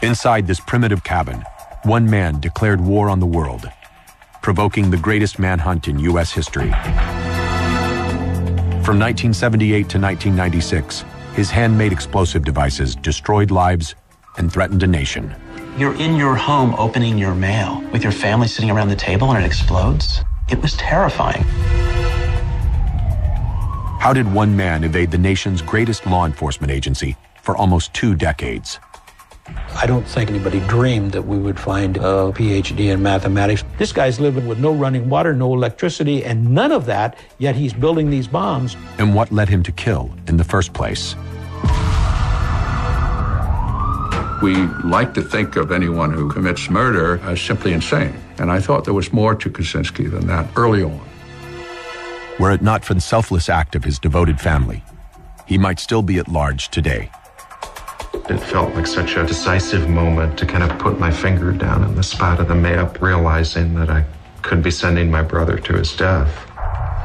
Inside this primitive cabin, one man declared war on the world, provoking the greatest manhunt in U.S. history. From 1978 to 1996, his handmade explosive devices destroyed lives and threatened a nation. You're in your home opening your mail with your family sitting around the table and it explodes. It was terrifying. How did one man evade the nation's greatest law enforcement agency for almost 2 decades? I don't think anybody dreamed that we would find a PhD in mathematics. This guy's living with no running water, no electricity, and none of that, yet he's building these bombs. And what led him to kill in the first place? We like to think of anyone who commits murder as simply insane. And I thought there was more to Kazynski than that early on. Were it not for the selfless act of his devoted family, he might still be at large today. It felt like such a decisive moment to kind of put my finger down on the spot of the map, realizing that I could be sending my brother to his death.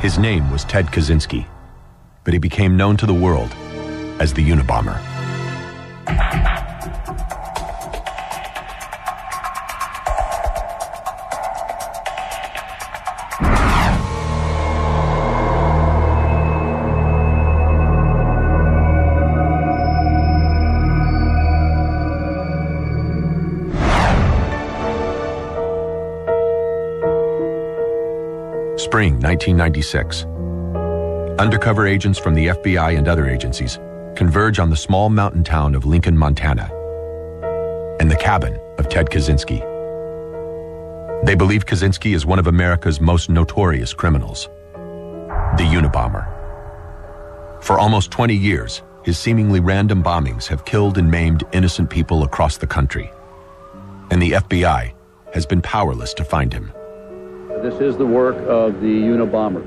His name was Tedd Kazínski, but he became known to the world as the Unabomber. Spring 1996. Undercover agents from the FBI and other agencies converge on the small mountain town of Lincoln, Montana, and the cabin of Tedd Kazínski. They believe Kazynski is one of America's most notorious criminals, the Unabomber. For almost 20 years, his seemingly random bombings have killed and maimed innocent people across the country, and the FBI has been powerless to find him. This is the work of the Unabomber.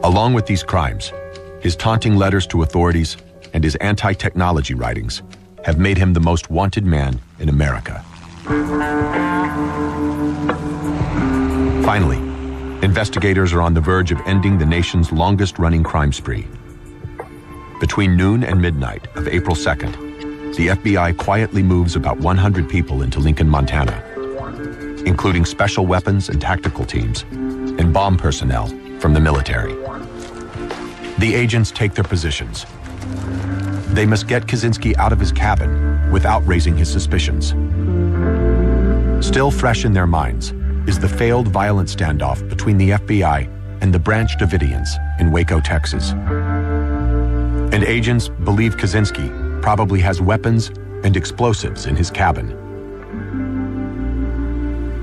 Along with these crimes, his taunting letters to authorities and his anti-technology writings have made him the most wanted man in America. Finally, investigators are on the verge of ending the nation's longest-running crime spree. Between noon and midnight of April 2nd, the FBI quietly moves about 100 people into Lincoln, Montana, including special weapons and tactical teams and bomb personnel from the military. The agents take their positions. They must get Kazynski out of his cabin without raising his suspicions. Still fresh in their minds is the failed violent standoff between the FBI and the Branch Davidians in Waco, Texas. And agents believe Kazynski probably has weapons and explosives in his cabin.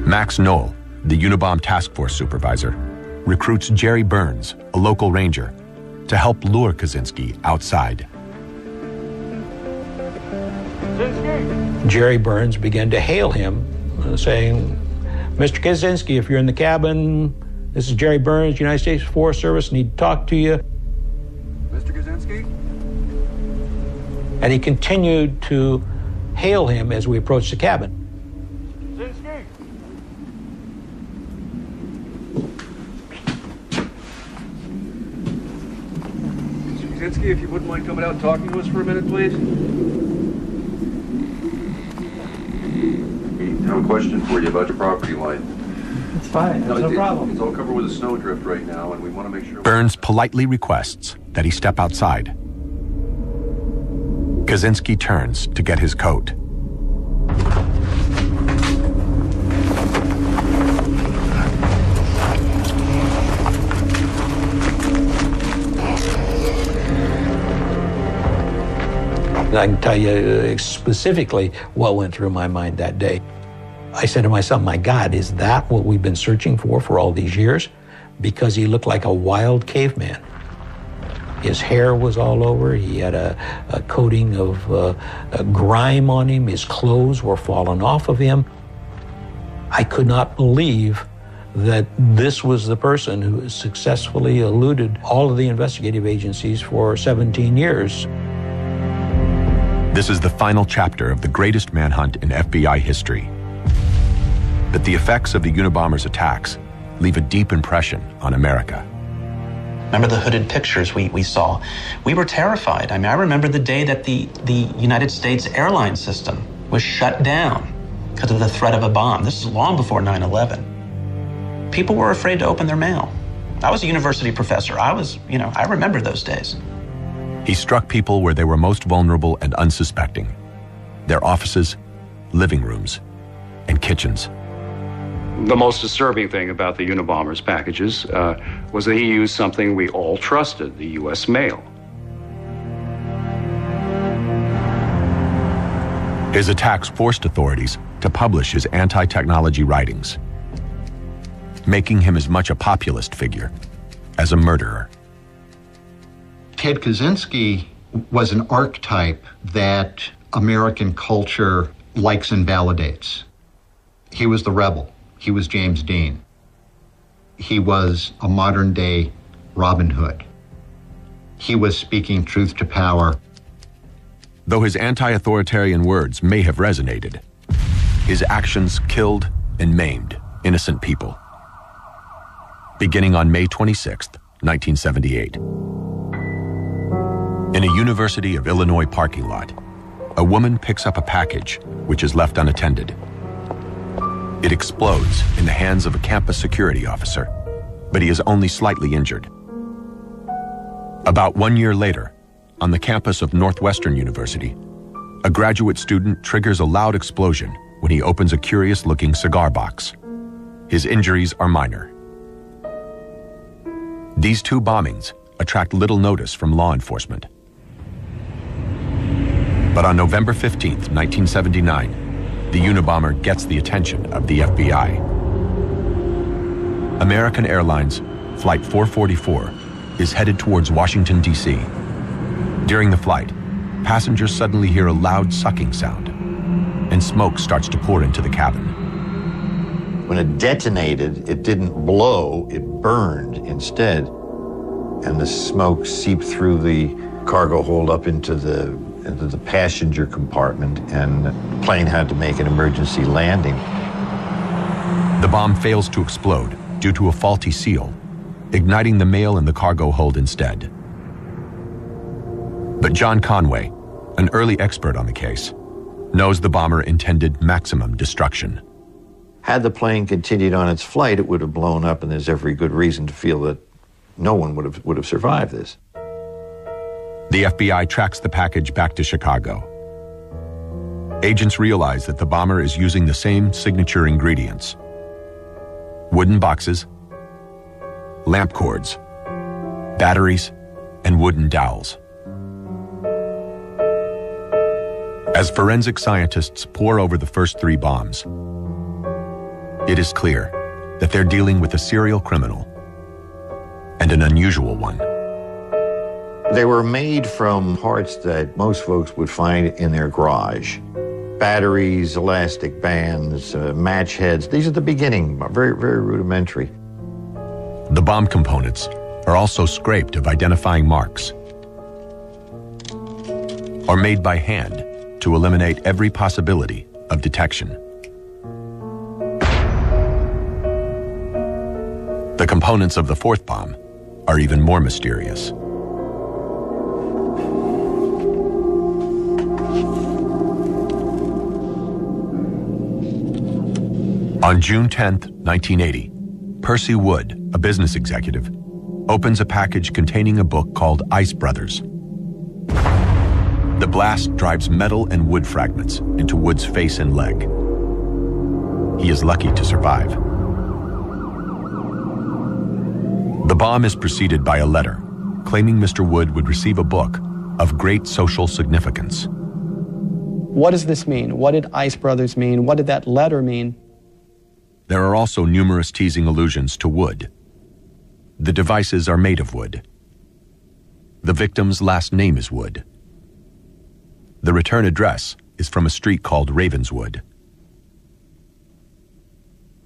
Max Knoll, the Unabomb Task Force supervisor, recruits Jerry Burns, a local ranger, to help lure Kazynski outside. Jerry Burns began to hail him, saying, "Mr. Kazynski, if you're in the cabin, this is Jerry Burns, United States Forest Service, need to talk to you." Mr. Kazynski? And he continued to hail him as we approached the cabin. Kazynski, if you wouldn't mind coming out and talking to us for a minute, please. I have a question for you about your property line. It's fine, there's no problem. It's all covered with a snowdrift right now, and we want to make sure... Burns politely requests that he step outside. Kazynski turns to get his coat. I can tell you specifically what went through my mind that day. I said to myself, my God, is that what we've been searching for all these years? Because he looked like a wild caveman. His hair was all over. He had a coating of grime on him. His clothes were falling off of him. I could not believe that this was the person who successfully eluded all of the investigative agencies for 17 years. This is the final chapter of the greatest manhunt in FBI history. But the effects of the Unabomber's attacks leave a deep impression on America. Remember the hooded pictures we saw? We were terrified. I mean, I remember the day that the United States airline system was shut down because of the threat of a bomb. This is long before 9/11. People were afraid to open their mail. I was a university professor. I remember those days. He struck people where they were most vulnerable and unsuspecting: their offices, living rooms, and kitchens. The most disturbing thing about the Unabomber's packages was that he used something we all trusted, the U.S. mail. His attacks forced authorities to publish his anti-technology writings, making him as much a populist figure as a murderer. Tedd Kaziniski was an archetype that American culture likes and validates. He was the rebel. He was James Dean. He was a modern-day Robin Hood. He was speaking truth to power. Though his anti-authoritarian words may have resonated, his actions killed and maimed innocent people. Beginning on May 26, 1978. In a University of Illinois parking lot, a woman picks up a package which is left unattended. It explodes in the hands of a campus security officer, but he is only slightly injured. About 1 year later, on the campus of Northwestern University, a graduate student triggers a loud explosion when he opens a curious-looking cigar box. His injuries are minor. These two bombings attract little notice from law enforcement. But on November 15, 1979, the Unabomber gets the attention of the FBI. American Airlines Flight 444 is headed towards Washington, D.C. During the flight, passengers suddenly hear a loud sucking sound, and smoke starts to pour into the cabin. When it detonated, it didn't blow, it burned instead. And the smoke seeped through the cargo hold up into the passenger compartment, and the plane had to make an emergency landing. The bomb fails to explode due to a faulty seal, igniting the mail in the cargo hold instead. But John Conway, an early expert on the case, knows the bomber intended maximum destruction. Had the plane continued on its flight, it would have blown up, and there's every good reason to feel that no one would have survived this. The FBI tracks the package back to Chicago. Agents realize that the bomber is using the same signature ingredients: wooden boxes, lamp cords, batteries, and wooden dowels. As forensic scientists pore over the first three bombs, it is clear that they're dealing with a serial criminal, and an unusual one. They were made from parts that most folks would find in their garage. Batteries, elastic bands, match heads. These are the beginning, very, very rudimentary. The bomb components are also scraped of identifying marks, or made by hand to eliminate every possibility of detection. The components of the fourth bomb are even more mysterious. On June 10, 1980, Percy Wood, a business executive, opens a package containing a book called Ice Brothers. The blast drives metal and wood fragments into Wood's face and leg. He is lucky to survive. The bomb is preceded by a letter claiming Mr. Wood would receive a book of great social significance. What does this mean? What did Ice Brothers mean? What did that letter mean? There are also numerous teasing allusions to wood. The devices are made of wood. The victim's last name is Wood. The return address is from a street called Ravenswood.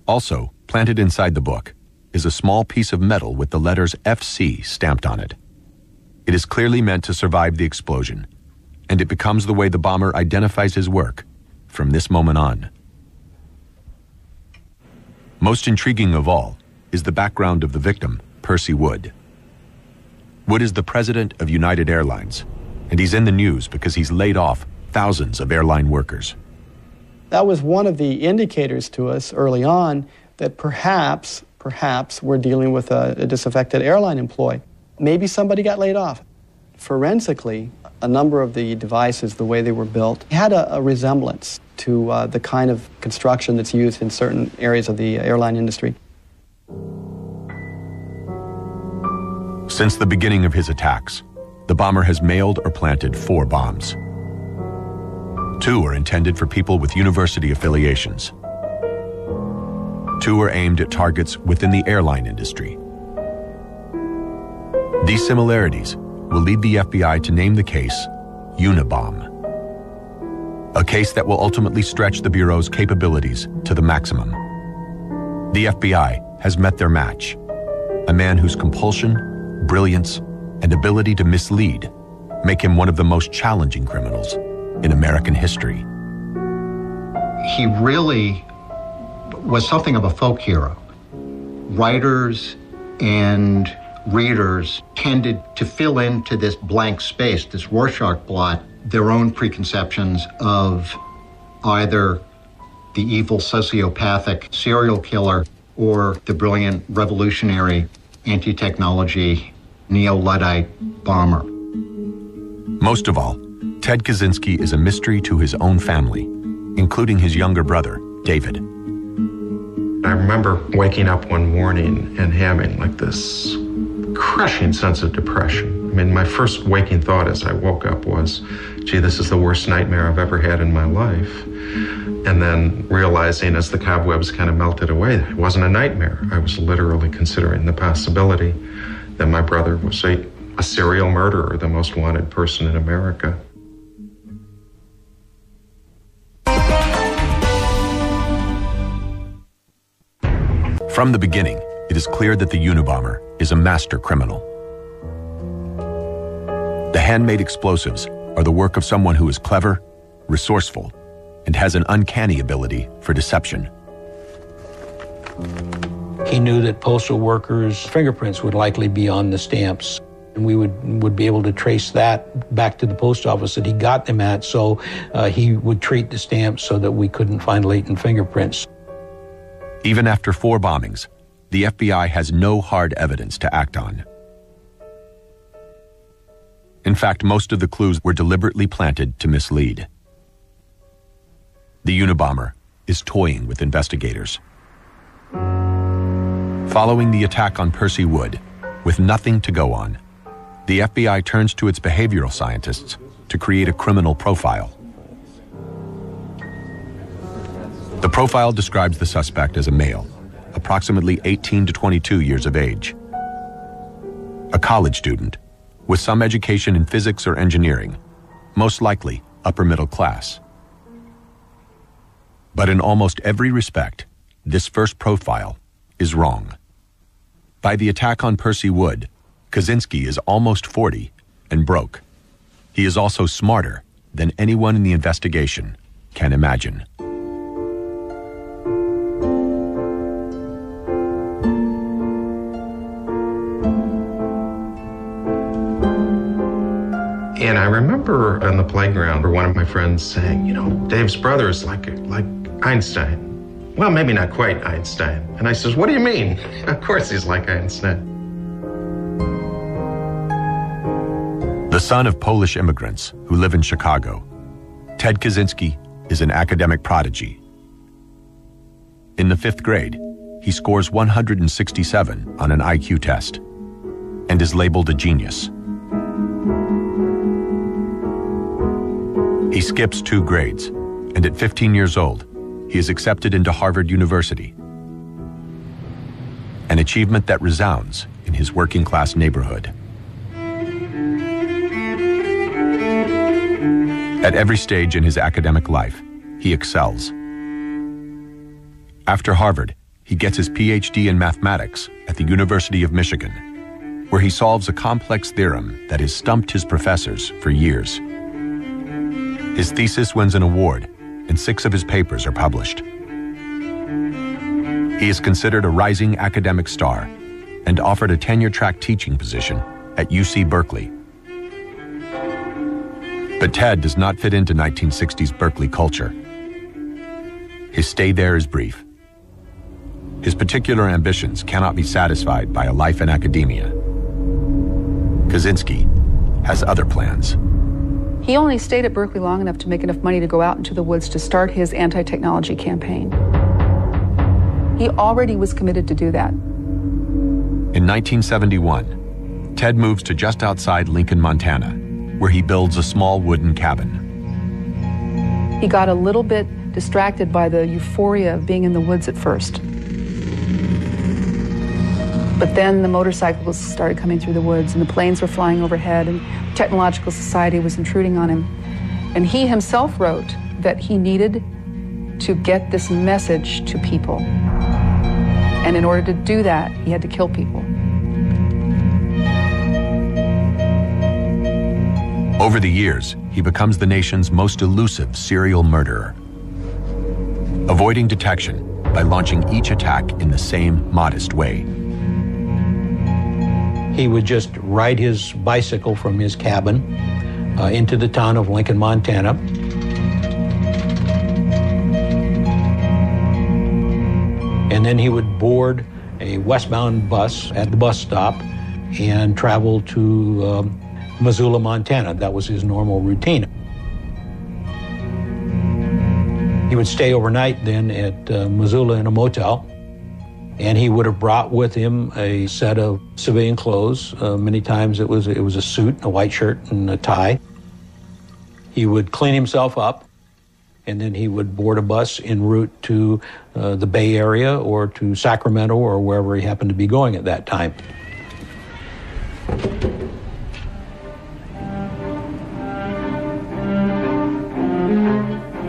Also, planted inside the book is a small piece of metal with the letters FC stamped on it. It is clearly meant to survive the explosion, and it becomes the way the bomber identifies his work from this moment on. Most intriguing of all is the background of the victim, Percy Wood. Wood is the president of United Airlines, and he's in the news because he's laid off thousands of airline workers. That was one of the indicators to us early on that perhaps we're dealing with a disaffected airline employee. Maybe somebody got laid off. Forensically, a number of the devices, the way they were built, had a resemblance to the kind of construction that's used in certain areas of the airline industry. Since the beginning of his attacks, the bomber has mailed or planted 4 bombs. 2 are intended for people with university affiliations. 2 are aimed at targets within the airline industry. These similarities will lead the FBI to name the case Unabomb, a case that will ultimately stretch the Bureau's capabilities to the maximum. The FBI has met their match, a man whose compulsion, brilliance, and ability to mislead make him one of the most challenging criminals in American history. He really was something of a folk hero. Writers and readers tended to fill into this blank space, this Rorschach blot, their own preconceptions of either the evil sociopathic serial killer or the brilliant revolutionary anti-technology neo-Luddite bomber. Most of all, Tedd Kazynski is a mystery to his own family, including his younger brother, David. I remember waking up one morning and having like this crushing sense of depression. I mean, my first waking thought as I woke up was, gee, this is the worst nightmare I've ever had in my life. And then realizing as the cobwebs kind of melted away, it wasn't a nightmare. I was literally considering the possibility that my brother was a serial murderer, the most wanted person in America. From the beginning, it is clear that the Unabomber is a master criminal. The handmade explosives are the work of someone who is clever, resourceful, and has an uncanny ability for deception. He knew that postal workers' fingerprints would likely be on the stamps, and we would be able to trace that back to the post office that he got them at, so he would treat the stamps so that we couldn't find latent fingerprints. Even after 4 bombings, the FBI has no hard evidence to act on. In fact, most of the clues were deliberately planted to mislead. The Unabomber is toying with investigators. Following the attack on Percy Wood, with nothing to go on, the FBI turns to its behavioral scientists to create a criminal profile. The profile describes the suspect as a male, approximately 18 to 22 years of age. A college student, with some education in physics or engineering, most likely upper middle class. But in almost every respect, this first profile is wrong. By the attack on Percy Wood, Kazynski is almost 40 and broke. He is also smarter than anyone in the investigation can imagine. And I remember on the playground where one of my friends saying, you know, Dave's brother is like Einstein. Well, maybe not quite Einstein. And I says, what do you mean? Of course he's like Einstein. The son of Polish immigrants who live in Chicago, Tedd Kazynski is an academic prodigy. In the 5th grade, he scores 167 on an IQ test and is labeled a genius. He skips 2 grades, and at 15 years old, he is accepted into Harvard University, an achievement that resounds in his working-class neighborhood. At every stage in his academic life, he excels. After Harvard, he gets his PhD in mathematics at the University of Michigan, where he solves a complex theorem that has stumped his professors for years. His thesis wins an award, and 6 of his papers are published. He is considered a rising academic star and offered a tenure-track teaching position at UC Berkeley. But Tedd does not fit into 1960s Berkeley culture. His stay there is brief. His particular ambitions cannot be satisfied by a life in academia. Kazynski has other plans. He only stayed at Berkeley long enough to make enough money to go out into the woods to start his anti-technology campaign. He already was committed to do that. In 1971, Ted moves to just outside Lincoln, Montana, where he builds a small wooden cabin. He got a little bit distracted by the euphoria of being in the woods at first. But then the motorcycles started coming through the woods and the planes were flying overhead and technological society was intruding on him. And he himself wrote that he needed to get this message to people. And in order to do that, he had to kill people. Over the years, he becomes the nation's most elusive serial murderer, avoiding detection by launching each attack in the same modest way. He would just ride his bicycle from his cabin into the town of Lincoln, Montana. And then he would board a westbound bus at the bus stop and travel to Missoula, Montana. That was his normal routine. He would stay overnight then at Missoula in a motel. And he would have brought with him a set of civilian clothes. Many times it was a suit, a white shirt, and a tie. He would clean himself up, and then he would board a bus en route to the Bay Area or to Sacramento or wherever he happened to be going at that time.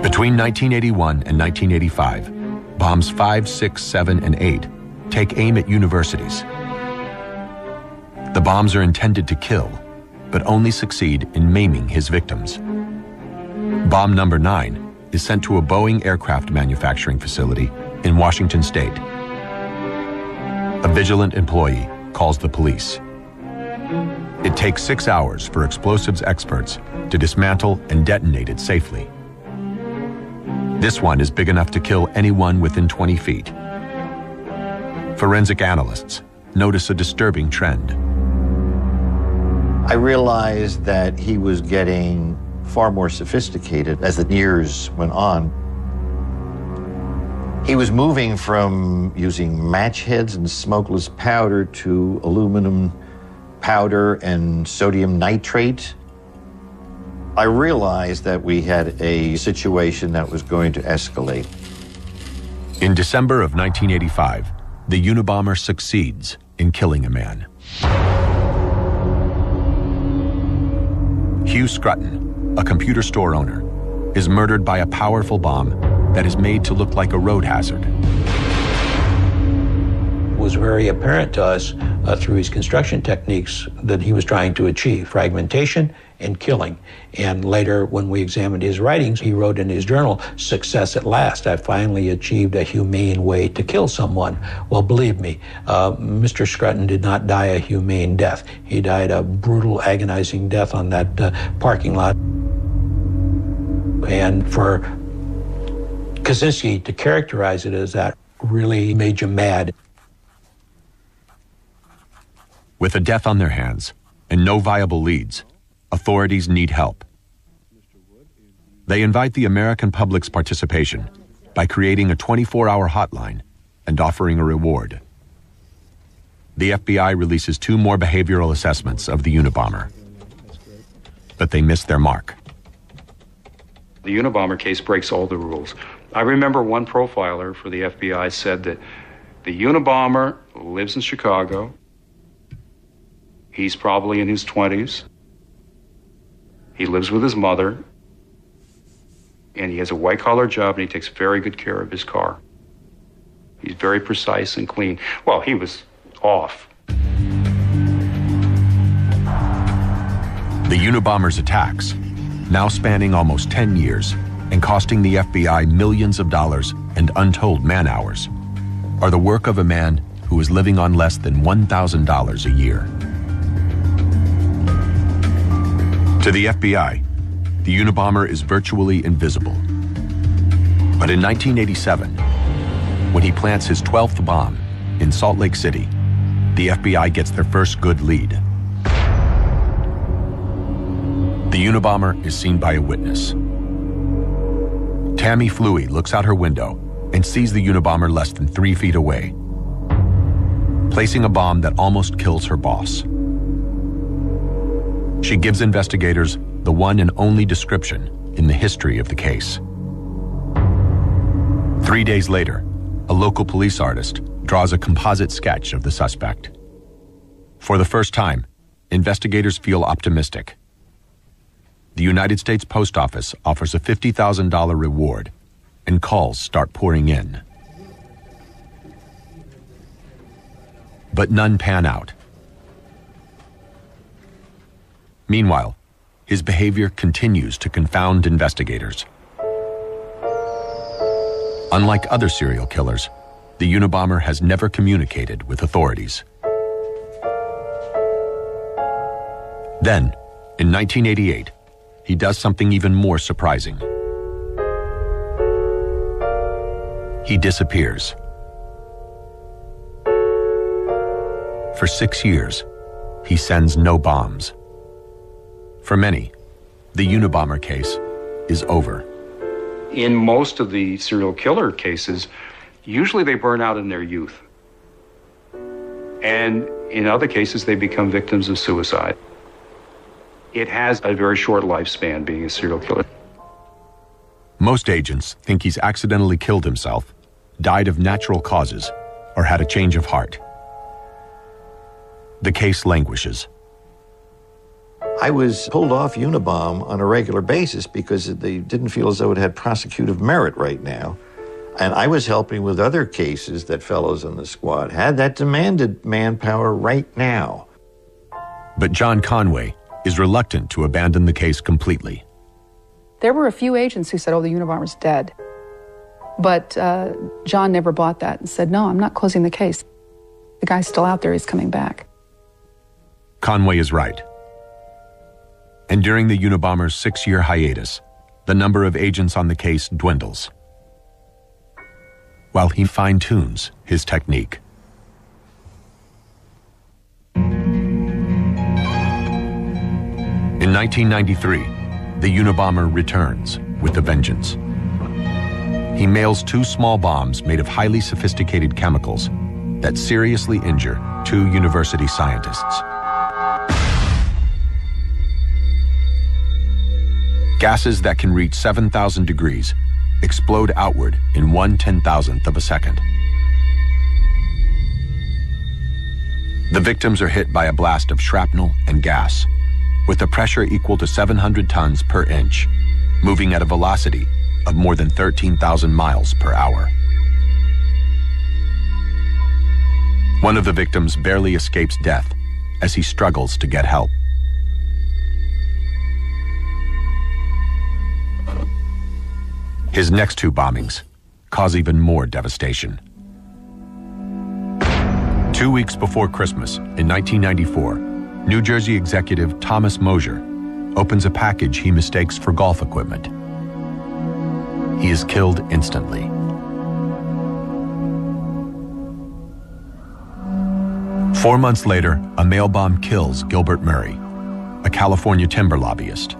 Between 1981 and 1985, bombs 5, 6, 7, and 8 take aim at universities. The bombs are intended to kill, but only succeed in maiming his victims. Bomb number 9 is sent to a Boeing aircraft manufacturing facility in Washington State. A vigilant employee calls the police. It takes 6 hours for explosives experts to dismantle and detonate it safely. This one is big enough to kill anyone within 20 feet. Forensic analysts notice a disturbing trend. I realized that he was getting far more sophisticated as the years went on. He was moving from using match heads and smokeless powder to aluminum powder and sodium nitrate. I realized that we had a situation that was going to escalate. In December of 1985, the Unabomber succeeds in killing a man. Hugh Scruton, a computer store owner, is murdered by a powerful bomb that is made to look like a road hazard. It was very apparent to us through his construction techniques that he was trying to achieve fragmentation and killing. And later, when we examined his writings, he wrote in his journal, "Success at last. I finally achieved a humane way to kill someone." Well, believe me, Mr. Scruton did not die a humane death. He died a brutal, agonizing death on that parking lot. And for Kazynski to characterize it as that really made you mad. With a death on their hands and no viable leads, authorities need help. They invite the American public's participation by creating a 24-hour hotline and offering a reward. The FBI releases 2 more behavioral assessments of the Unabomber, but they miss their mark. The Unabomber case breaks all the rules. I remember one profiler for the FBI said that the Unabomber lives in Chicago. He's probably in his 20s. He lives with his mother. And he has a white-collar job, and he takes very good care of his car. He's very precise and clean. Well, he was off. The Unabomber's attacks, now spanning almost 10 years and costing the FBI millions of dollars and untold man-hours, are the work of a man who is living on less than $1,000 a year. To the FBI, the Unabomber is virtually invisible. But in 1987, when he plants his 12th bomb in Salt Lake City, the FBI gets their first good lead. The Unabomber is seen by a witness. Tammy Fluey looks out her window and sees the Unabomber less than 3 feet away, placing a bomb that almost kills her boss. She gives investigators the one and only description in the history of the case. 3 days later, a local police artist draws a composite sketch of the suspect. For the first time, investigators feel optimistic. The United States Post Office offers a $50,000 reward, and calls start pouring in. But none pan out. Meanwhile, his behavior continues to confound investigators. Unlike other serial killers, the Unabomber has never communicated with authorities. Then, in 1988, he does something even more surprising. He disappears. For 6 years, he sends no bombs. For many, the Unabomber case is over. In most of the serial killer cases, usually they burn out in their youth. And in other cases, they become victims of suicide. It has a very short lifespan, being a serial killer. Most agents think he's accidentally killed himself, died of natural causes, or had a change of heart. The case languishes. I was pulled off Unabomber on a regular basis because they didn't feel as though it had prosecutive merit right now. And I was helping with other cases that fellows in the squad had that demanded manpower right now. But John Conway is reluctant to abandon the case completely. There were a few agents who said, oh, the Unabomber's dead. But John never bought that and said, no, I'm not closing the case. The guy's still out there, he's coming back. Conway is right. And during the Unabomber's 6-year hiatus, the number of agents on the case dwindles, while he fine-tunes his technique. In 1993, the Unabomber returns with a vengeance. He mails 2 small bombs made of highly sophisticated chemicals that seriously injure 2 university scientists. Gases that can reach 7,000 degrees explode outward in 1/10,000th of a second. The victims are hit by a blast of shrapnel and gas, with a pressure equal to 700 tons per inch, moving at a velocity of more than 13,000 miles per hour. One of the victims barely escapes death as he struggles to get help. His next 2 bombings cause even more devastation. 2 weeks before Christmas in 1994, New Jersey executive Thomas Mosier opens a package he mistakes for golf equipment. He is killed instantly. Four months later, a mail bomb kills Gilbert Murray, a California timber lobbyist.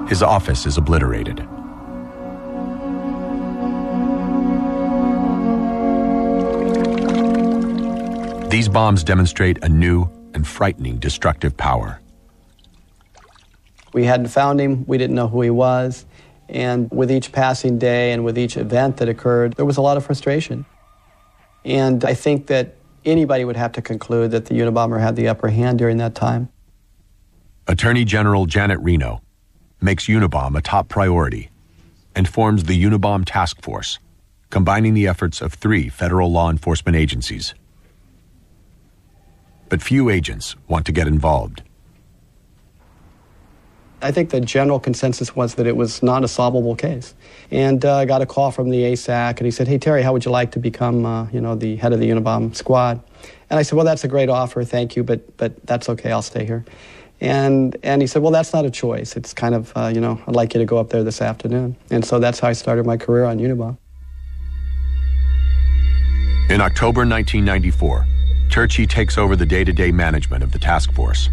His office is obliterated. These bombs demonstrate a new and frightening destructive power. We hadn't found him, we didn't know who he was, and with each passing day and with each event that occurred, there was a lot of frustration. And I think that anybody would have to conclude that the Unabomber had the upper hand during that time. Attorney General Janet Reno makes Unabomber a top priority and forms the Unabomber Task Force, combining the efforts of 3 federal law enforcement agencies. But few agents want to get involved. I think the general consensus was that it was not a solvable case. And I got a call from the ASAC, and he said, hey, Terry, how would you like to become, the head of the Unabomber squad? And I said, well, that's a great offer, thank you, but that's okay, I'll stay here. And he said, well, that's not a choice. It's kind of, I'd like you to go up there this afternoon. And so that's how I started my career on Unabomber. In October 1994, Turchi takes over the day-to-day management of the task force,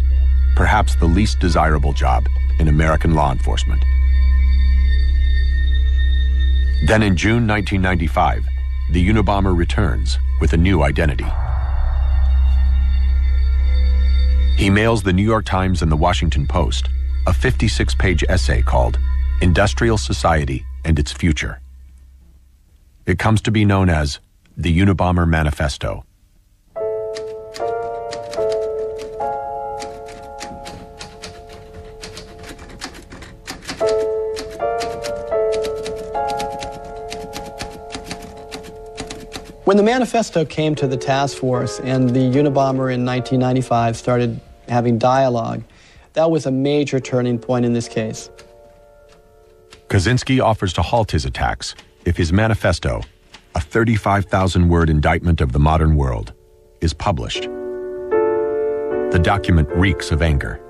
perhaps the least desirable job in American law enforcement. Then in June 1995, the Unabomber returns with a new identity. He mails the New York Times and the Washington Post a 56-page essay called Industrial Society and Its Future. It comes to be known as the Unabomber Manifesto. When the manifesto came to the task force and the Unabomber in 1995 started having dialogue, that was a major turning point in this case. Kazynski offers to halt his attacks if his manifesto, a 35,000-word indictment of the modern world, is published. The document reeks of anger.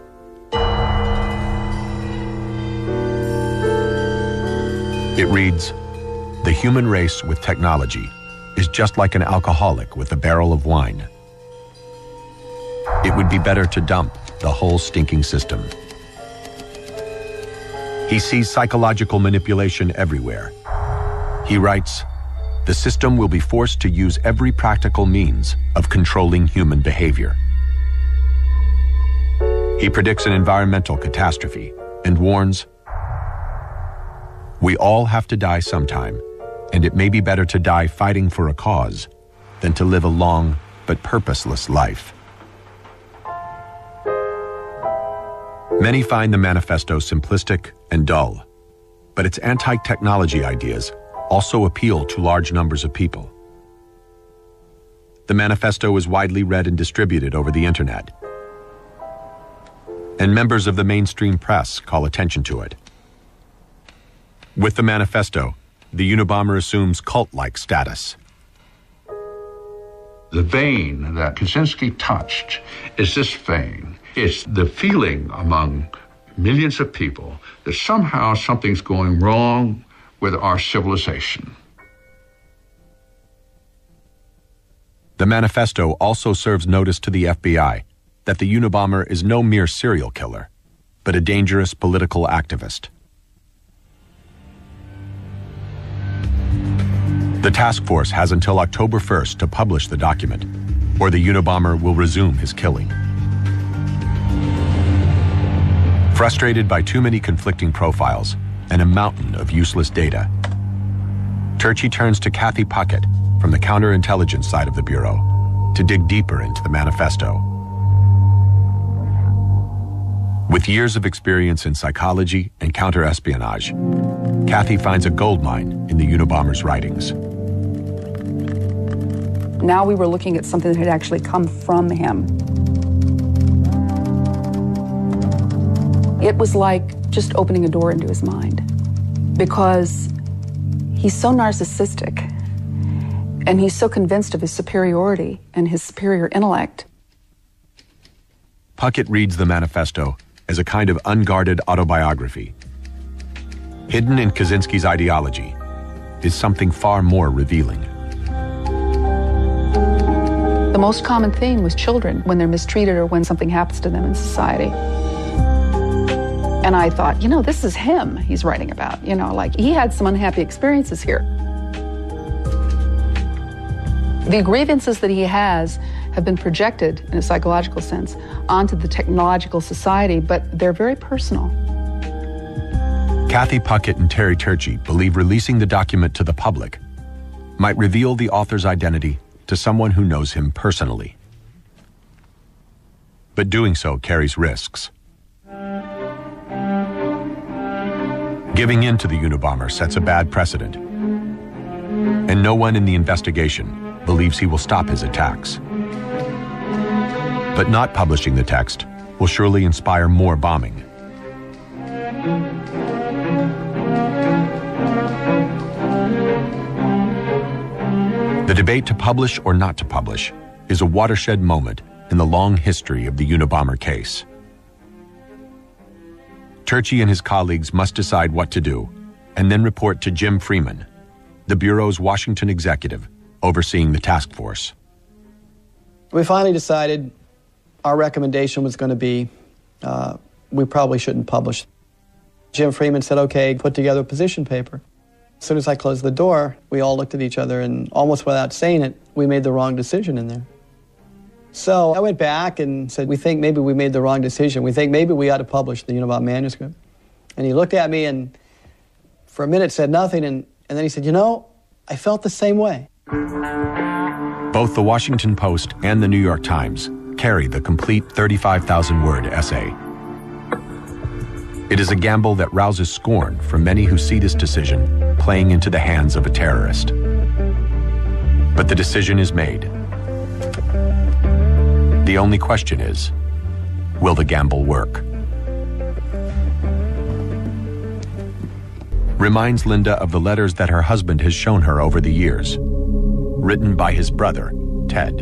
It reads, "The human race with technology is just like an alcoholic with a barrel of wine. It would be better to dump the whole stinking system." He sees psychological manipulation everywhere. He writes, "The system will be forced to use every practical means of controlling human behavior." He predicts an environmental catastrophe and warns, "We all have to die sometime, and it may be better to die fighting for a cause than to live a long but purposeless life." Many find the manifesto simplistic and dull, but its anti-technology ideas also appeal to large numbers of people. The manifesto is widely read and distributed over the internet, and members of the mainstream press call attention to it. With the manifesto, the Unabomber assumes cult-like status. The vein that Kazynski touched is this vein. It's the feeling among millions of people that somehow something's going wrong with our civilization. The manifesto also serves notice to the FBI that the Unabomber is no mere serial killer, but a dangerous political activist. The task force has until October 1st to publish the document, or the Unabomber will resume his killing. Frustrated by too many conflicting profiles and a mountain of useless data, Turchi turns to Kathy Puckett from the counterintelligence side of the Bureau to dig deeper into the manifesto. With years of experience in psychology and counterespionage, Kathy finds a goldmine in the Unabomber's writings. Now we were looking at something that had actually come from him. It was like just opening a door into his mind, because he's so narcissistic and he's so convinced of his superiority and his superior intellect. Puckett reads the manifesto as a kind of unguarded autobiography. Hidden in Kazynski's ideology is something far more revealing. The most common theme was children when they're mistreated or when something happens to them in society. And I thought, this is him he's writing about. Like he had some unhappy experiences here. The grievances that he has have been projected, in a psychological sense, onto the technological society, but they're very personal. Kathy Puckett and Terry Turchi believe releasing the document to the public might reveal the author's identity to someone who knows him personally. But doing so carries risks. Giving in to the Unabomber sets a bad precedent, and no one in the investigation believes he will stop his attacks. But not publishing the text will surely inspire more bombing. The debate to publish or not to publish is a watershed moment in the long history of the Unabomber case. Turchi and his colleagues must decide what to do, and then report to Jim Freeman, the Bureau's Washington executive, overseeing the task force. We finally decided our recommendation was going to be we probably shouldn't publish. Jim Freeman said, okay, put together a position paper. As soon as I closed the door, we all looked at each other, and almost without saying it, we made the wrong decision in there. So I went back and said, we think maybe we made the wrong decision. We think maybe we ought to publish the Unabomber manuscript. And he looked at me and for a minute said nothing, and then he said, you know, I felt the same way. Both the Washington Post and the New York Times carry the complete 35,000-word essay. It is a gamble that rouses scorn from many who see this decision playing into the hands of a terrorist. But the decision is made. The only question is, will the gamble work? Reminds Linda of the letters that her husband has shown her over the years, written by his brother, Ted.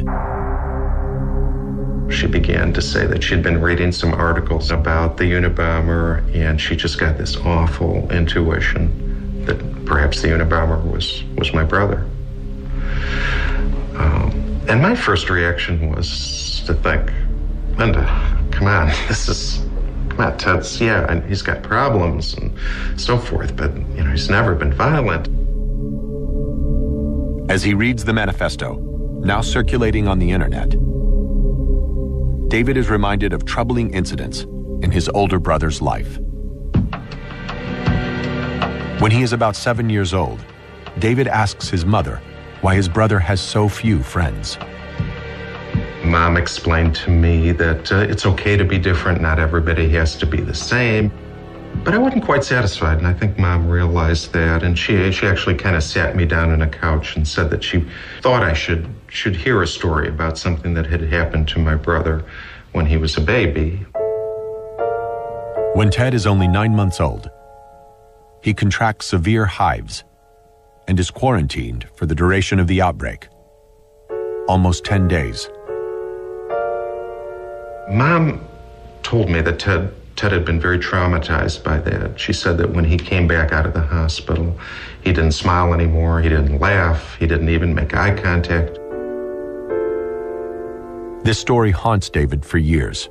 She began to say that she'd been reading some articles about the Unabomber, and she just got this awful intuition that perhaps the Unabomber was my brother. And my first reaction was to think, Linda, come on, Ted's, yeah, and he's got problems and so forth, but, you know, he's never been violent. As he reads the manifesto, now circulating on the internet, David is reminded of troubling incidents in his older brother's life. When he is about 7 years old, David asks his mother why his brother has so few friends. Mom explained to me that it's okay to be different, not everybody has to be the same. But I wasn't quite satisfied, and I think Mom realized that, and she actually kind of sat me down on a couch and said that she thought I should hear a story about something that had happened to my brother when he was a baby. When Ted is only 9 months old, he contracts severe hives and is quarantined for the duration of the outbreak, almost 10 days. Mom told me that Ted had been very traumatized by that. She said that when he came back out of the hospital, he didn't smile anymore, he didn't laugh, he didn't even make eye contact. This story haunts David for years.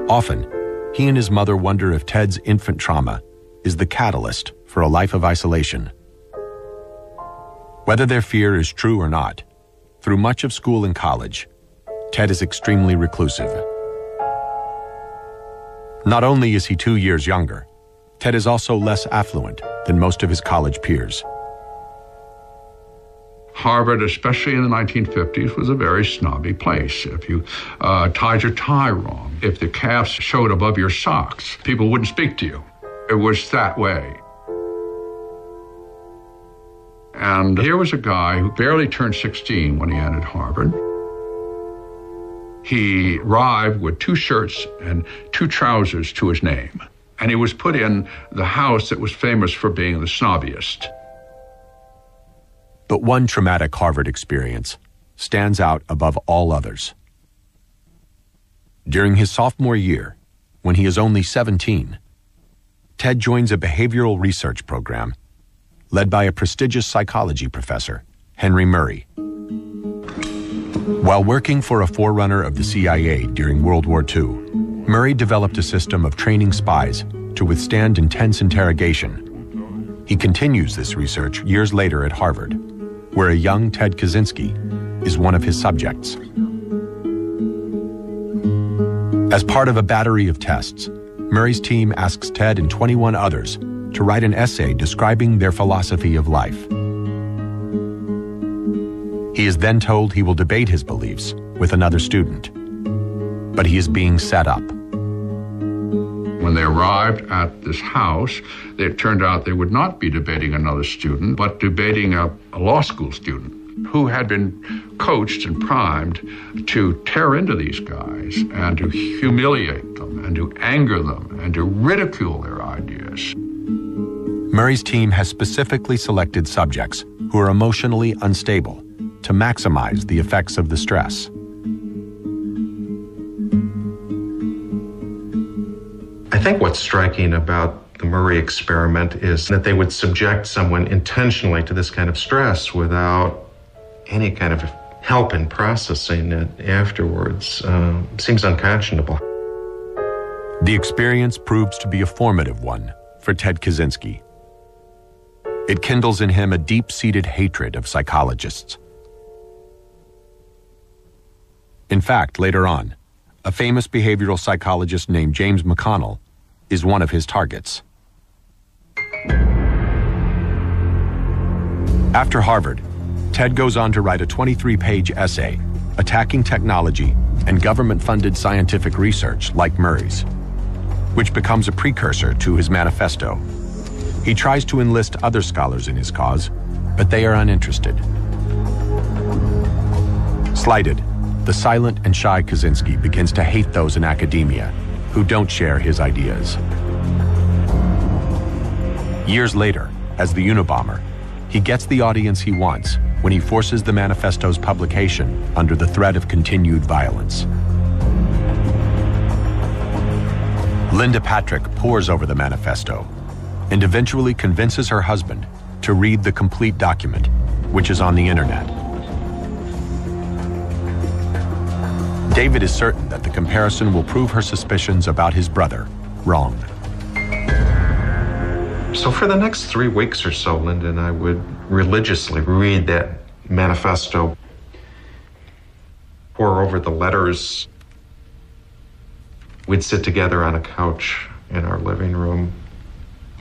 Often, he and his mother wonder if Ted's infant trauma is the catalyst for a life of isolation. Whether their fear is true or not, through much of school and college, Ted is extremely reclusive. Not only is he 2 years younger, Ted is also less affluent than most of his college peers. Harvard, especially in the 1950s, was a very snobby place. If you tied your tie wrong, if the calves showed above your socks, people wouldn't speak to you. It was that way. And here was a guy who barely turned 16 when he entered Harvard. He arrived with 2 shirts and 2 trousers to his name. And he was put in the house that was famous for being the snobbiest. But one traumatic Harvard experience stands out above all others. During his sophomore year, when he is only 17, Ted joins a behavioral research program led by a prestigious psychology professor, Henry Murray. While working for a forerunner of the CIA during World War II, Murray developed a system of training spies to withstand intense interrogation. He continues this research years later at Harvard, where a young Ted Kazynski is one of his subjects. As part of a battery of tests, Murray's team asks Ted and 21 others to write an essay describing their philosophy of life. He is then told he will debate his beliefs with another student, but he is being set up. When they arrived at this house, it turned out they would not be debating another student, but debating a law school student who had been coached and primed to tear into these guys and to humiliate them and to anger them and to ridicule their ideas. Murray's team has specifically selected subjects who are emotionally unstable to maximize the effects of the stress. think what's striking about the Murray experiment is that they would subject someone intentionally to this kind of stress without any kind of help in processing it afterwards. Seems unconscionable. The experience proves to be a formative one for Tedd Kazynski. It kindles in him a deep-seated hatred of psychologists. In fact, later on, a famous behavioral psychologist named James McConnell is one of his targets. After Harvard, Tedd goes on to write a 23-page essay attacking technology and government-funded scientific research like Murray's, which becomes a precursor to his manifesto. He tries to enlist other scholars in his cause, but they are uninterested. Slighted, the silent and shy Kazynski begins to hate those in academia who don't share his ideas. Years later, as the Unabomber, he gets the audience he wants when he forces the manifesto's publication under the threat of continued violence. Linda Patrick pores over the manifesto and eventually convinces her husband to read the complete document, which is on the internet. David is certain that the comparison will prove her suspicions about his brother wrong. So for the next 3 weeks or so, Linda and I would religiously read that manifesto, pore over the letters. We'd sit together on a couch in our living room.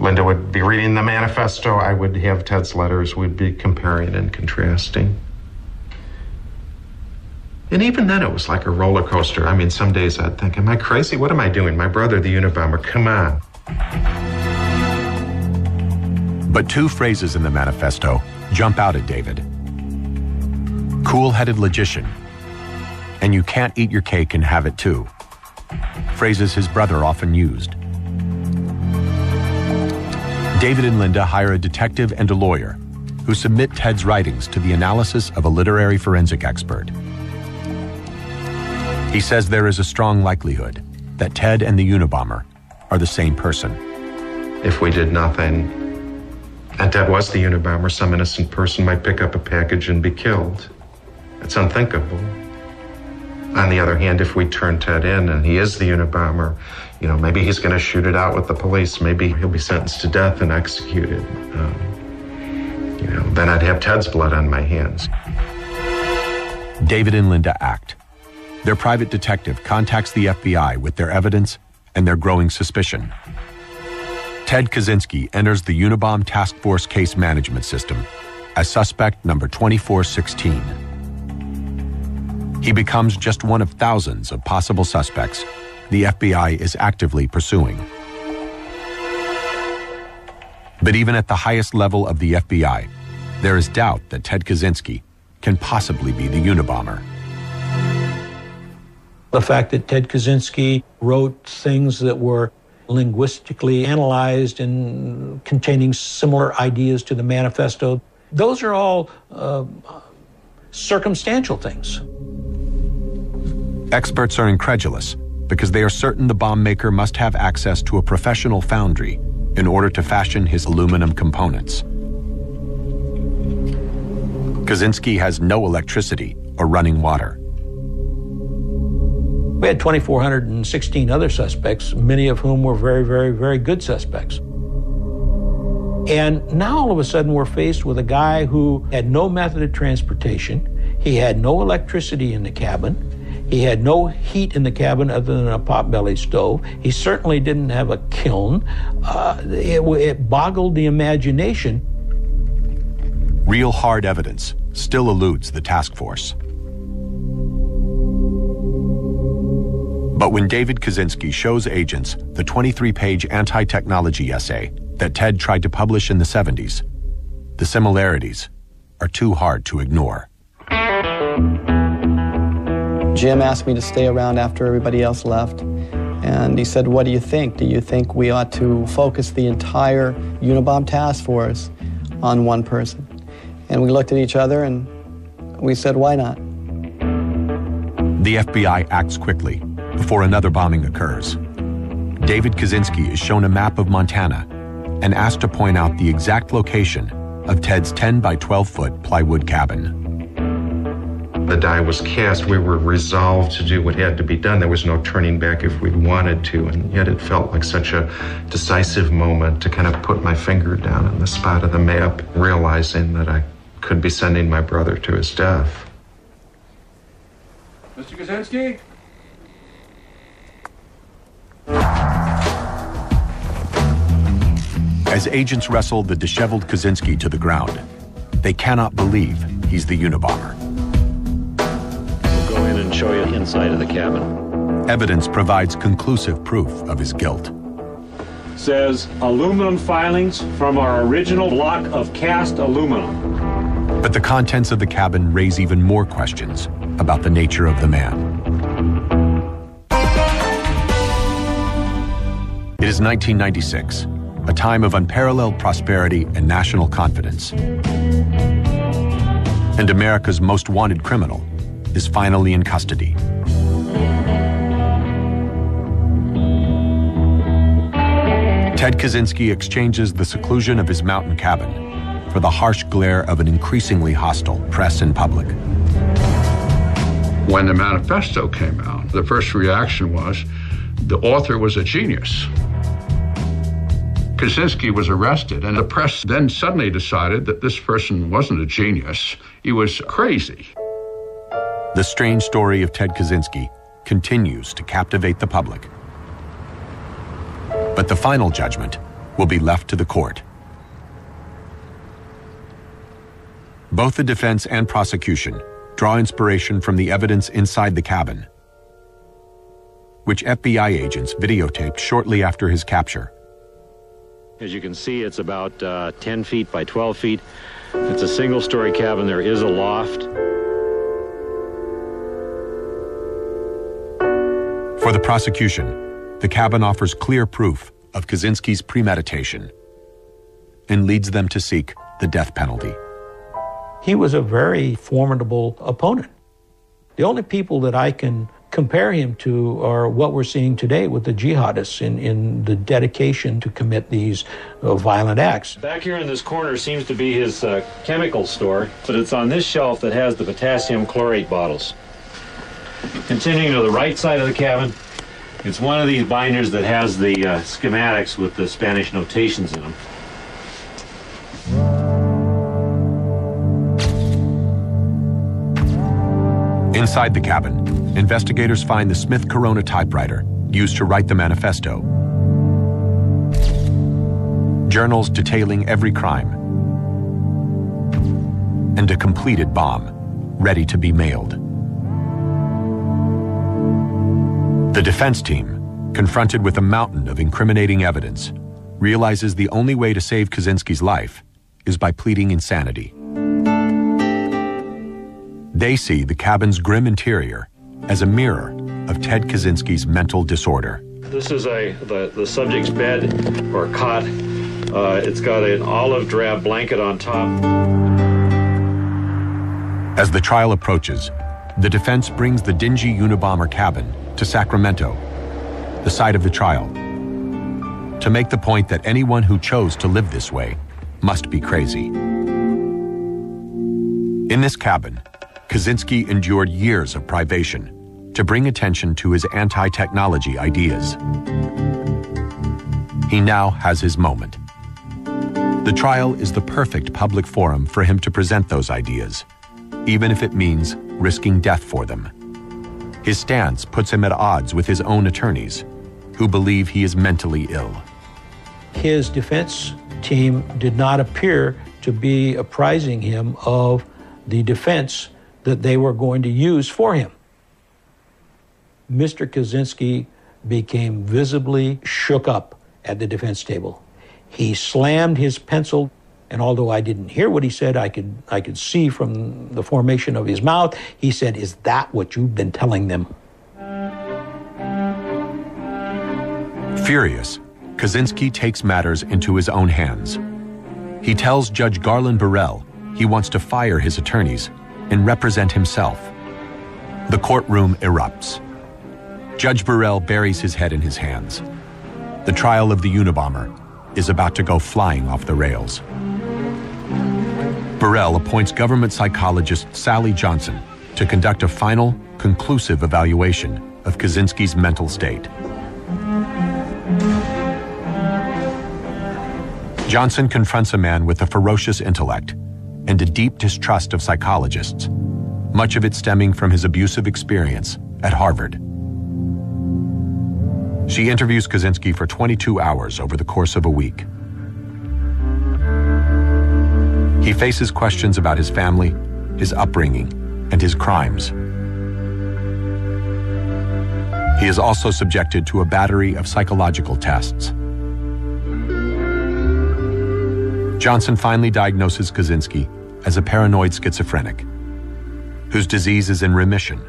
Linda would be reading the manifesto. I would have Tedd's letters. We'd be comparing and contrasting. And even then, it was like a roller coaster. I mean, some days I'd think, am I crazy? What am I doing? My brother, the Unabomber, come on. But 2 phrases in the manifesto jump out at David. Cool-headed logician, and you can't eat your cake and have it too. Phrases his brother often used. David and Linda hire a detective and a lawyer who submit Tedd's writings to the analysis of a literary forensic expert. He says there is a strong likelihood that Tedd and the Unabomber are the same person. If we did nothing, and Tedd was the Unabomber, some innocent person might pick up a package and be killed. It's unthinkable. On the other hand, if we turn Tedd in and he is the Unabomber, maybe he's going to shoot it out with the police. Maybe he'll be sentenced to death and executed. Then I'd have Tedd's blood on my hands. David and Linda act. Their private detective contacts the FBI with their evidence and their growing suspicion. Tedd Kazynski enters the Unabomber Task Force Case Management System as suspect number 2416. He becomes just one of thousands of possible suspects the FBI is actively pursuing. But even at the highest level of the FBI, there is doubt that Tedd Kazynski can possibly be the Unabomber. The fact that Tedd Kazynski wrote things that were linguistically analyzed and containing similar ideas to the manifesto, those are all circumstantial things. Experts are incredulous because they are certain the bomb maker must have access to a professional foundry in order to fashion his aluminum components. Kazynski has no electricity or running water. We had 2,416 other suspects, many of whom were very, very, very good suspects. And now all of a sudden we're faced with a guy who had no method of transportation. He had no electricity in the cabin. He had no heat in the cabin other than a potbelly stove. He certainly didn't have a kiln. It boggled the imagination. Real hard evidence still eludes the task force. But when David Kazynski shows agents the 23-page anti-technology essay that Tedd tried to publish in the 70s, the similarities are too hard to ignore. Jim asked me to stay around after everybody else left, and he said, what do you think? Do you think we ought to focus the entire Unabomber task force on one person? And we looked at each other and we said, why not? The FBI acts quickly before another bombing occurs. David Kazynski is shown a map of Montana and asked to point out the exact location of Ted's 10 by 12-foot plywood cabin. The die was cast. We were resolved to do what had to be done. There was no turning back if we'd wanted to, and yet it felt like such a decisive moment to kind of put my finger down on the spot of the map, realizing that I could be sending my brother to his death. Mr. Kazynski? As agents wrestle the disheveled Kazynski to the ground, they cannot believe he's the Unabomber. We'll go in and show you the inside of the cabin. Evidence provides conclusive proof of his guilt. Says aluminum filings from our original block of cast aluminum. But the contents of the cabin raise even more questions about the nature of the man. It is 1996, a time of unparalleled prosperity and national confidence. And America's most wanted criminal is finally in custody. Ted Kazynski exchanges the seclusion of his mountain cabin for the harsh glare of an increasingly hostile press and public. When the manifesto came out, the first reaction was the author was a genius. Kazynski was arrested, and the press then suddenly decided that this person wasn't a genius, he was crazy. The strange story of Ted Kazynski continues to captivate the public. But the final judgment will be left to the court. Both the defense and prosecution draw inspiration from the evidence inside the cabin, which FBI agents videotaped shortly after his capture. As you can see, it's about 10 feet by 12 feet. It's a single-story cabin. There is a loft. For the prosecution, the cabin offers clear proof of Kazynski's premeditation and leads them to seek the death penalty. He was a very formidable opponent. The only people that I can compare him to are what we're seeing today with the jihadists in the dedication to commit these violent acts. Back here in this corner seems to be his chemical store, but it's on this shelf that has the potassium chlorate bottles. Continuing to the right side of the cabin, it's one of these binders that has the schematics with the Spanish notations in them. Inside the cabin, investigators find the Smith Corona typewriter used to write the manifesto, journals detailing every crime, and a completed bomb ready to be mailed. The defense team, confronted with a mountain of incriminating evidence, realizes the only way to save Kazynski's life is by pleading insanity. They see the cabin's grim interior as a mirror of Ted Kazynski's mental disorder. This is the subject's bed or cot. It's got an olive drab blanket on top. As the trial approaches, the defense brings the dingy Unabomber cabin to Sacramento, the site of the trial, to make the point that anyone who chose to live this way must be crazy. In this cabin, Kazynski endured years of privation to bring attention to his anti-technology ideas. He now has his moment. The trial is the perfect public forum for him to present those ideas, even if it means risking death for them. His stance puts him at odds with his own attorneys, who believe he is mentally ill. His defense team did not appear to be apprising him of the defense that they were going to use for him. Mr. Kazynski became visibly shook up at the defense table. He slammed his pencil, and although I didn't hear what he said, I could see from the formation of his mouth, he said, "Is that what you've been telling them?" Furious, Kazynski takes matters into his own hands. He tells Judge Garland Burrell he wants to fire his attorneys and represent himself. The courtroom erupts. Judge Burrell buries his head in his hands. The trial of the Unabomber is about to go flying off the rails. Burrell appoints government psychologist Sally Johnson to conduct a final, conclusive evaluation of Kaczynski's mental state. Johnson confronts a man with a ferocious intellect and a deep distrust of psychologists, much of it stemming from his abusive experience at Harvard. She interviews Kaczynski for 22 hours over the course of a week. He faces questions about his family, his upbringing, and his crimes. He is also subjected to a battery of psychological tests. Johnson finally diagnoses Kaczynski as a paranoid schizophrenic, whose disease is in remission,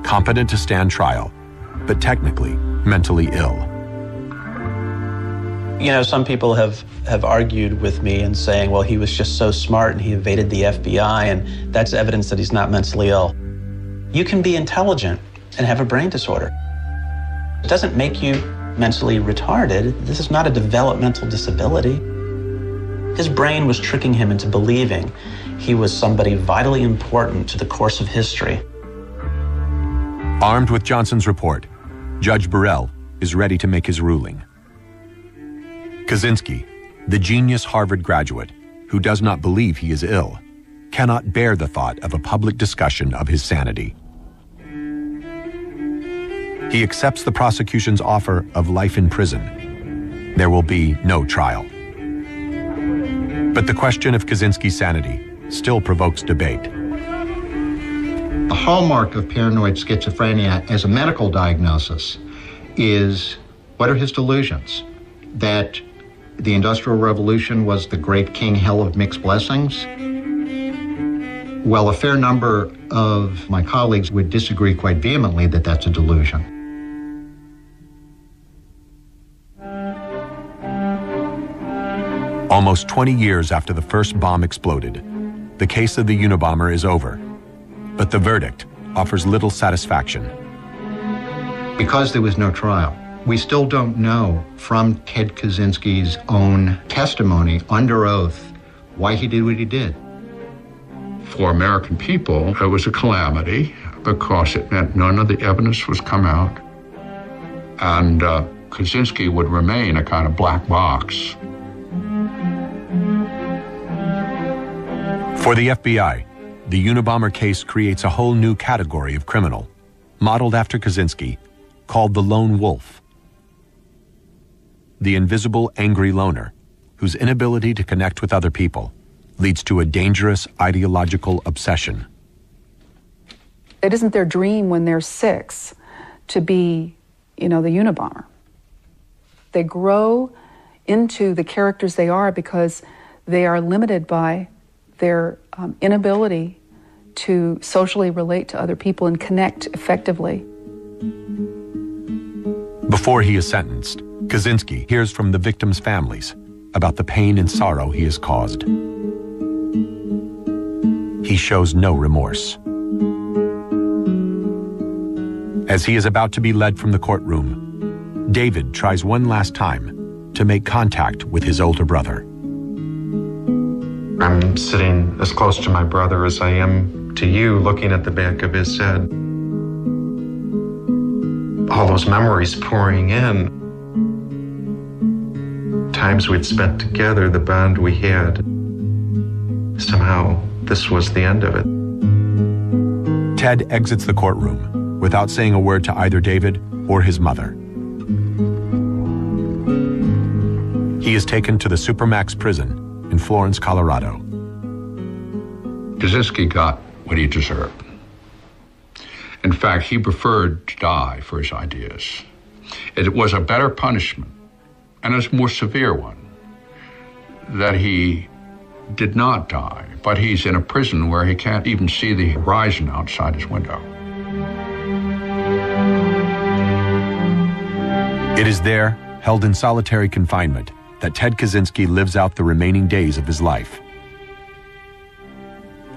competent to stand trial, but technically mentally ill. You know, some people have argued with me and saying, well, he was just so smart and he evaded the FBI, and that's evidence that he's not mentally ill. You can be intelligent and have a brain disorder. It doesn't make you mentally retarded. This is not a developmental disability. His brain was tricking him into believing he was somebody vitally important to the course of history. Armed with Johnson's report, Judge Burrell is ready to make his ruling. Kaczynski, the genius Harvard graduate who does not believe he is ill, cannot bear the thought of a public discussion of his sanity. He accepts the prosecution's offer of life in prison. There will be no trial. But the question of Kaczynski's sanity still provokes debate. The hallmark of paranoid schizophrenia as a medical diagnosis is, what are his delusions? That the Industrial Revolution was the great king hell of mixed blessings? Well, a fair number of my colleagues would disagree quite vehemently that that's a delusion. Almost 20 years after the first bomb exploded, the case of the Unabomber is over, but the verdict offers little satisfaction. Because there was no trial, we still don't know from Ted's Kazynski's own testimony under oath why he did what he did. For American people, it was a calamity because it meant none of the evidence was come out, and Kazynski would remain a kind of black box. For the FBI, the Unabomber case creates a whole new category of criminal, modeled after Kazynski, called the lone wolf. The invisible, angry loner, whose inability to connect with other people leads to a dangerous ideological obsession. It isn't their dream when they're 6 to be, the Unabomber. They grow into the characters they are because they are limited by their inability to socially relate to other people and connect effectively. Before he is sentenced, Kazynski hears from the victims' families about the pain and sorrow he has caused. He shows no remorse. As he is about to be led from the courtroom, David tries one last time to make contact with his older brother. I'm sitting as close to my brother as I am to you, looking at the back of his head. All those memories pouring in. Times we'd spent together, the bond we had. Somehow, this was the end of it. Ted exits the courtroom without saying a word to either David or his mother. He is taken to the Supermax prison in Florence, Colorado. Kazynski got what he deserved. In fact, he preferred to die for his ideas. It was a better punishment, and a more severe one, that he did not die, but he's in a prison where he can't even see the horizon outside his window. It is there, held in solitary confinement, that Tedd Kazynski lives out the remaining days of his life,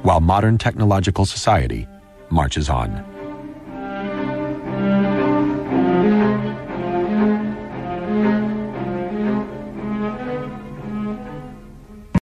while modern technological society marches on.